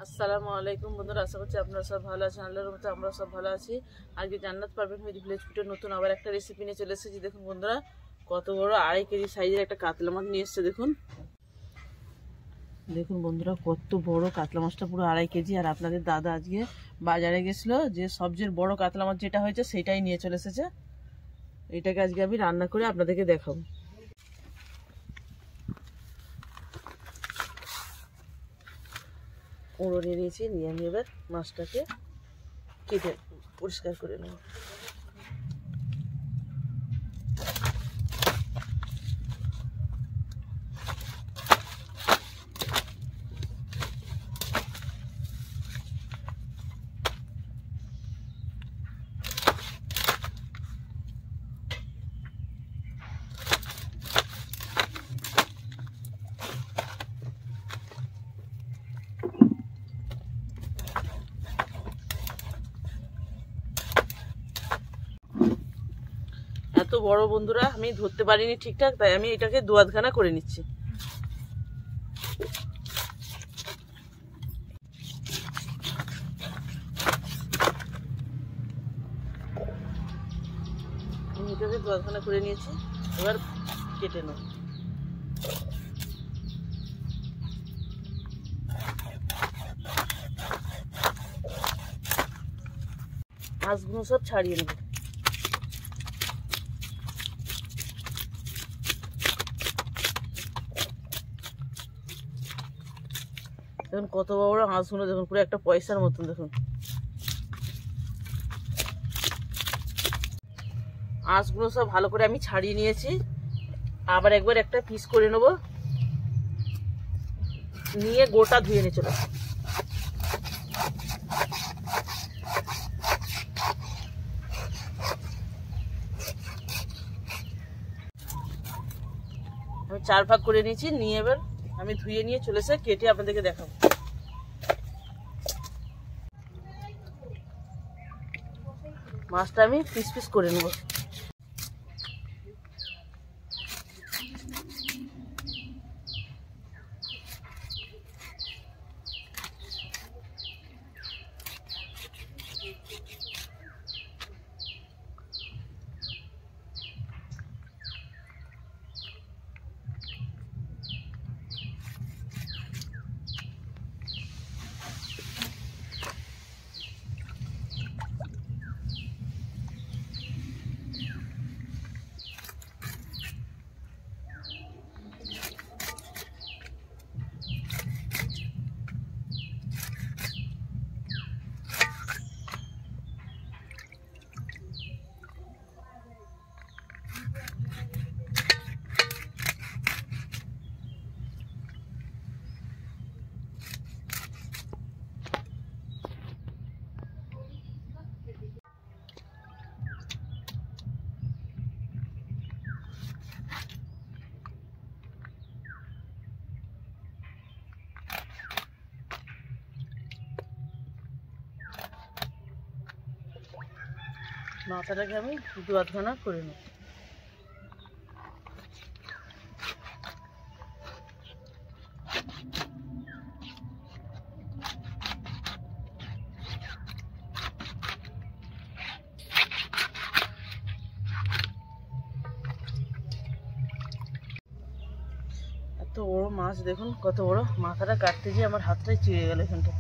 আসসালামু আলাইকুম বন্ধুরা, আশা করছি আপনারা সব ভালো আছেন। আল্লাহর রহমতে আমরা সব ভালো আছি। আজকে জান্নাত পারভীন ভিলেজ ফুডের নতুন আবার একটা রেসিপি নিয়ে চলে এসেছি। দেখুন বন্ধুরা, কত বড় 2.5 কেজি সাইজের একটা কাতলা মাছ নিয়ে এসেছে। দেখুন বন্ধুরা, কত বড় কাতলা মাছটা, পুরো 2.5 কেজি। আর আপনাদের দাদা আজকে বাজারে গেছিলো, যে সবচেয়ে বড় কাতলা মাছ যেটা হয়েছে সেটাই নিয়ে চলে এসেছে। এটাকে আজকে আমি রান্না করে আপনাদেরকে দেখাবো। কুঁড়ো নিয়ে নিয়েছি, নিয়ে আমি এবার মাছটাকে কেটে পরিষ্কার করে নেব। এত বড় বন্ধুরা আমি ধরতে পারিনি ঠিকঠাক, তাই আমি এটাকে 2 আধখানা করে নিচ্ছি। আমি এটাকে 2 আধখানা করে নিয়েছি, এবার কেটে নেব। মাছগুলো সব ছাড়িয়ে নেব। দেখুন কত বড় মাছগুলো, দেখুন পুরো একটা পয়সার মতন। দেখুন মাছগুলো সব ভালো করে আমি ছাড়িয়ে নিয়েছি। আবার একবার একটা পিস করে নেব, নিয়ে গোটা ধুয়ে নিয়ে চলে আসবো। আমি 4 ভাগ করে নিয়েছি, নিয়ে এবার আমি ধুয়ে নিয়ে চলে এসে কেটে আপনাদেরকে দেখাবো। মাছটা আমি পিস পিস করে নেব। মাথাটাকে আমি 2 আধখানা করে নেব। এত বড় মাছ, দেখুন কত বড়। মাথাটা কাটতে গিয়ে আমার হাতটাই চিড়ে গেল এখানটা।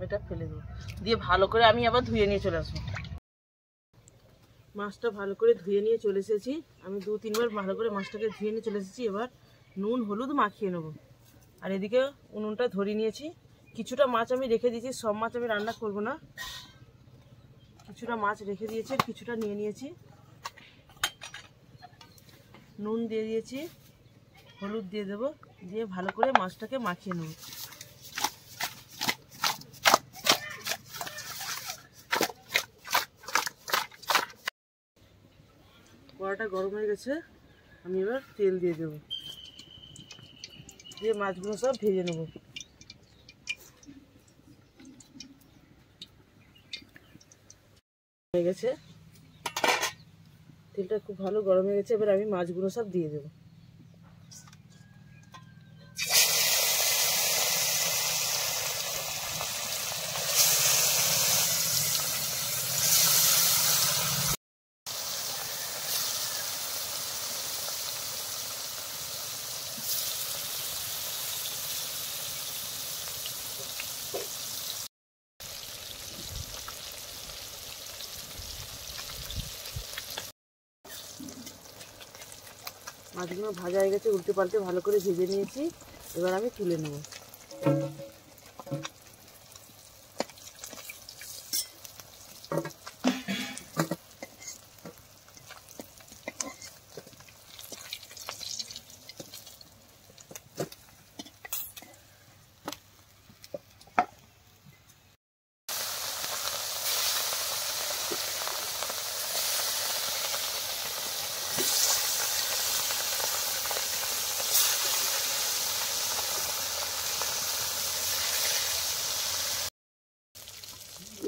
এটা ফেলে দেবো, দিয়ে ভালো করে আমি আবার ধুয়ে নিয়ে চলে আসবো। মাছটা ভালো করে ধুয়ে নিয়ে চলে এসেছি। আমি 2-3 বার ভালো করে মাছটাকে ধুয়ে নিয়ে চলে এসেছি। এবার নুন হলুদ মাখিয়ে নেব। আর এদিকে উনুনটা ধরিয়ে নিয়েছি। কিছুটা মাছ আমি রেখে দিয়েছি, সব মাছ আমি রান্না করব না। কিছুটা মাছ রেখে দিয়েছি, কিছুটা নিয়ে নিয়েছি। নুন দিয়ে দিয়েছি, হলুদ দিয়ে দেবো, দিয়ে ভালো করে মাছটাকে মাখিয়ে নেব। কড়াটা গরম হয়ে গেছে, আমি এবার তেল দিয়ে দেবো, দিয়ে মাছগুলো সব ভেজে নেব। হয়ে গেছে, তেলটা খুব ভালো গরম হয়ে গেছে। এবার আমি মাছগুলো সব দিয়ে দেবো। মাছগুলো ভাজা হয়ে গেছে, উল্টে পাল্টে ভালো করে ভেজে নিয়েছি। এবার আমি তুলে নেব।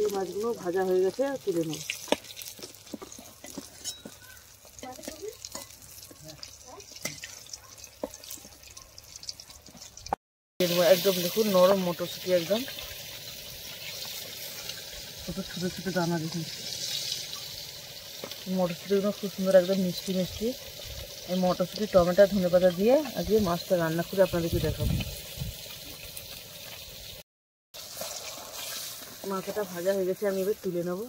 এই মাছগুলো ভাজা হয়ে গেছে, তুলে নেব। একদম দেখুন নরম মটরশুঁটি, একদম ছোট ছোট ছোট দানা। দেখুন মটরশুঁটিগুলো খুব সুন্দর, একদম মিষ্টি মিষ্টি। এই মটরশুঁটি, টমেটো, ধনেপাতা দিয়ে আজকে মাছটা রান্না করে আপনাদেরকে দেখাবো। মাথাটা ভাজা হয়ে গেছে, আমি এবার তুলে নেব।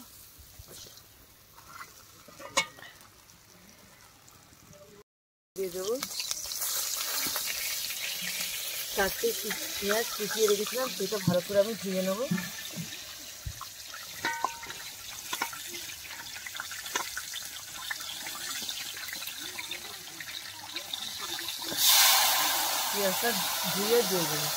দিয়ে দেবো 4টে পেঁয়াজ কুচিয়ে রেখেছিলাম, সেটা ভালো করে আমি ধুয়ে নেব। পেঁয়াজটা ধুয়ে দিয়ে দেবো।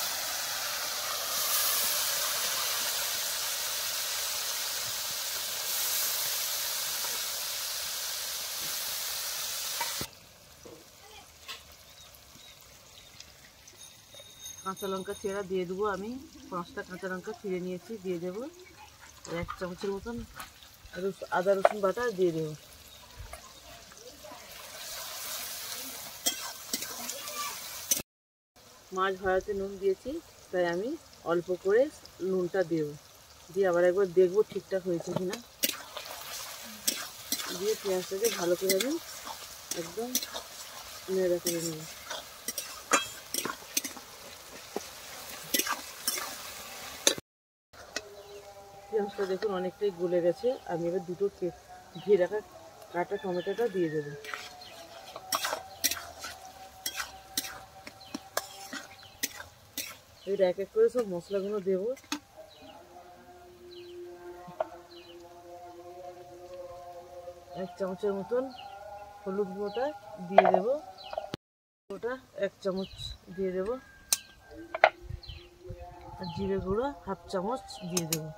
কাঁচা লঙ্কা চেরা দিয়ে দেবো। আমি 5টা কাঁচা লঙ্কা চিড়ে নিয়েছি, দিয়ে দেবো। 1 চামচের মতন আদা রসুন বাটা দিয়ে দেবো। মাছ ভাজাতে নুন দিয়েছি, তাই আমি অল্প করে নুনটা দেবো। দিয়ে আবার একবার দেখবো ঠিকঠাক হয়েছে কিনা। দিয়ে পেঁয়াজটাকে ভালো করে আমি একদম নেড়ে করে নেব। পেঁয়াজটা দেখুন অনেকটাই গলে গেছে। আমি এবার 2টো ধুয়ে রাখা কাটা টমেটোটা দিয়ে দেবো। এবার এক এক করে সব মশলাগুলো দেবো। এক চামচের মতন হলুদ গুঁড়োটা দিয়ে দেবো। ওটা 1 চামচ দিয়ে দেবো। আর জিরে গুঁড়ো 1/2 চামচ দিয়ে দেবো।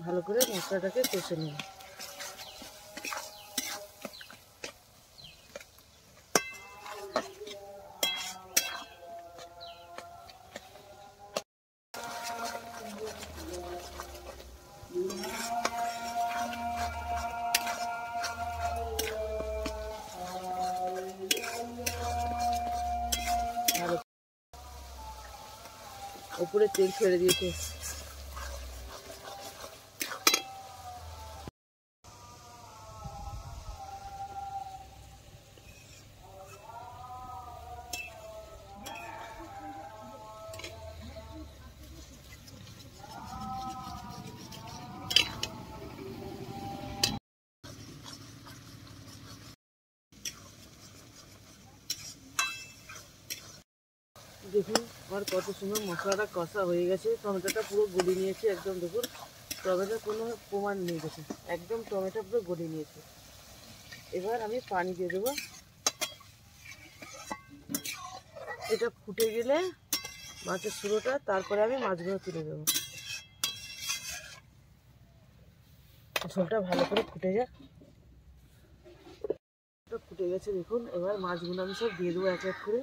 ভালো করে মশলাটাকে কষে নেব। উপরে তেল ছেড়ে দিয়েছে। দেখুন আমার কত সুন্দর মশলাটা কষা হয়ে গেছে। টমেটোটা পুরো গলিয়ে নিয়েছে, একদম দেখুন টমেটোর কোনো প্রমাণ নেই। দেখুন একদম টমেটো পুরো গলিয়ে নিয়েছে। এবার আমি পানি দিয়ে দেবো। এটা ফুটে গেলে মাছের শুরোটা, তারপরে আমি মাছগুলো তুলে দেবো। ঝোলটা ভালো করে ফুটে যাক। ফুটে গেছে দেখুন। এবার মাছগুলো আমি সব দিয়ে দেবো এক এক করে।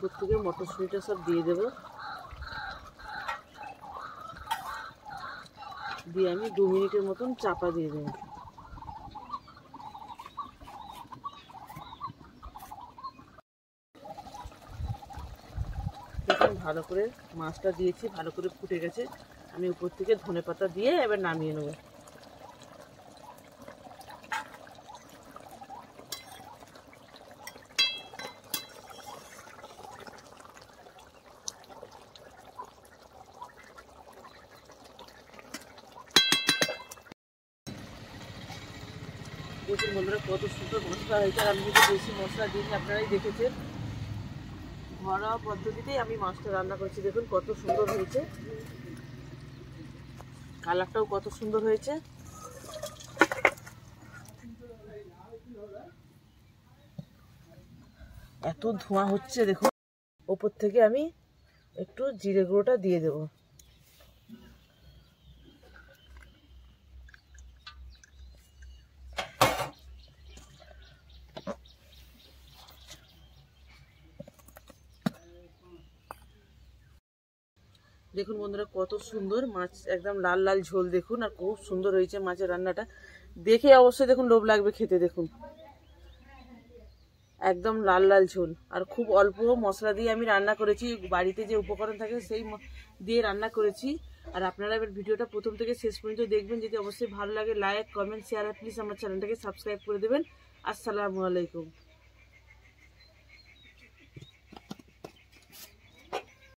উপর থেকে মটরশুঁটিটা সব দিয়ে দেবো। দিয়ে আমি 2 মিনিটের মতন চাপা দিয়ে দেবো। দেখুন ভালো করে মাছটা দিয়েছি, ভালো করে ফুটে গেছে। আমি উপর থেকে ধনেপাতা দিয়ে এবার নামিয়ে নেব। দেখুন বন্ধুরা কত সুন্দর মশলা হয়েছে। আর আমি যদি বেশি মশলা দিই, আপনারাই দেখেছেন ঘরোয়া পদ্ধতিতেই আমি মাছটা রান্না করছি। দেখুন কত সুন্দর হয়েছে, কালারটাও কত সুন্দর হয়েছে। এত ধোঁয়া হচ্ছে দেখুন। ওপর থেকে আমি একটু জিরে গুঁড়োটা দিয়ে দেবো। দেখুন বন্ধুরা কত সুন্দর মাছ, একদম লাল লাল ঝোল দেখুন। আর খুব সুন্দর হয়েছে মাছের রান্নাটা, দেখে অবশ্যই দেখুন লোভ লাগবে খেতে। দেখুন একদম লাল লাল ঝোল, আর খুব অল্প মশলা দিয়ে আমি রান্না করেছি। বাড়িতে যে উপকরণ থাকে সেই দিয়ে রান্না করেছি। আর আপনারা এবার ভিডিওটা প্রথম থেকে শেষ পর্যন্ত দেখবেন। যদি অবশ্যই ভালো লাগে লাইক, কমেন্ট, শেয়ার আর প্লিজ আমার চ্যানেলটাকে সাবস্ক্রাইব করে দেবেন। আসসালামু আলাইকুম।